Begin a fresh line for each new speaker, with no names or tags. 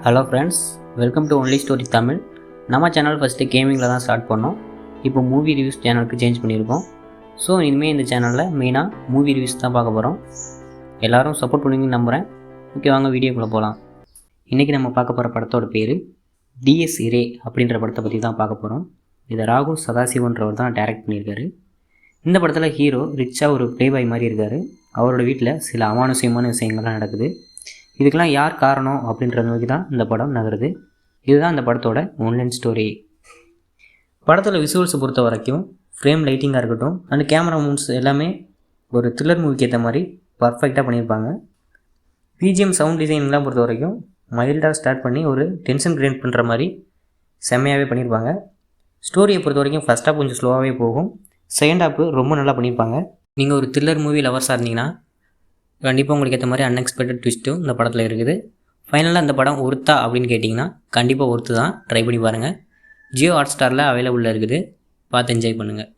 Hello friends, welcome to only story Tamil. நம்ம channel first கேமிங்கில் தான் start பண்ணோம். இப்போ மூவி ரிவ்யூஸ் சேனலுக்கு சேஞ்ச் பண்ணியிருக்கோம். ஸோ இனிமேல் இந்த சேனலில் மெயினாக மூவி ரிவ்யூஸ் தான் பார்க்க போகிறோம். எல்லோரும் சப்போர்ட் பண்ணுவீங்கன்னு நம்புகிறேன். ஓகே, வாங்க வீடியோக்குள்ளே போகலாம். இன்றைக்கி நம்ம பார்க்க போகிற படத்தோட பேர் டிஎஸ் இரே அப்படின்ற படத்தை பற்றி தான் பார்க்க போகிறோம். இதை ராகுல் சதாசிவன்றவர் தான் டைரக்ட் பண்ணியிருக்காரு. இந்த படத்தில் ஹீரோ ரிச்சாக ஒரு ப்ளே பாய் மாதிரி இருக்கார். அவரோட வீட்டில் சில அமானுஷ்யமான விஷயங்கள்லாம் நடக்குது. இதுக்கெல்லாம் யார் காரணம் அப்படின்றத நோக்கி தான் இந்த படம் நகருது. இதுதான் இந்த படத்தோட ஒன்லைன் ஸ்டோரி. படத்தில் விசுவல்ஸை பொறுத்த வரைக்கும் ஃப்ரேம் லைட்டிங்காக இருக்கட்டும் அண்ட் கேமரா மூவ்ஸ் எல்லாமே ஒரு த்ரில்லர் மூவிக்கு ஏற்ற மாதிரி பர்ஃபெக்டாக பண்ணியிருப்பாங்க. பிஜிஎம் சவுண்ட் டிசைன்லாம் பொறுத்த வரைக்கும் மைல்டாக ஸ்டார்ட் பண்ணி ஒரு டென்ஷன் கிரியேட் பண்ணுற மாதிரி செம்மையாகவே பண்ணியிருப்பாங்க. ஸ்டோரியை பொறுத்த வரைக்கும் ஃபஸ்ட் ஹாப் கொஞ்சம் ஸ்லோவாகவே போகும், செகண்ட் ஹாப்பு ரொம்ப நல்லா பண்ணியிருப்பாங்க. நீங்கள் ஒரு த்ரில்லர் மூவி லவர்ஸாக இருந்தீங்கன்னா கண்டிப்பாக உங்களுக்கு ஏற்ற மாதிரி அன்எக்ஸ்பெக்டட் ட்விஸ்ட்டும் இந்த படத்தில் இருக்குது. ஃபைனலாக இந்த படம் ஒர்த்தா அப்படின்னு கேட்டிங்கன்னா கண்டிப்பாக ஒர்த்து தான். ட்ரை பண்ணி பாருங்கள். ஜியோ ஹாட் ஸ்டாரில் அவைலபிளில் இருக்குது. பார்த்து என்ஜாய் பண்ணுங்கள்.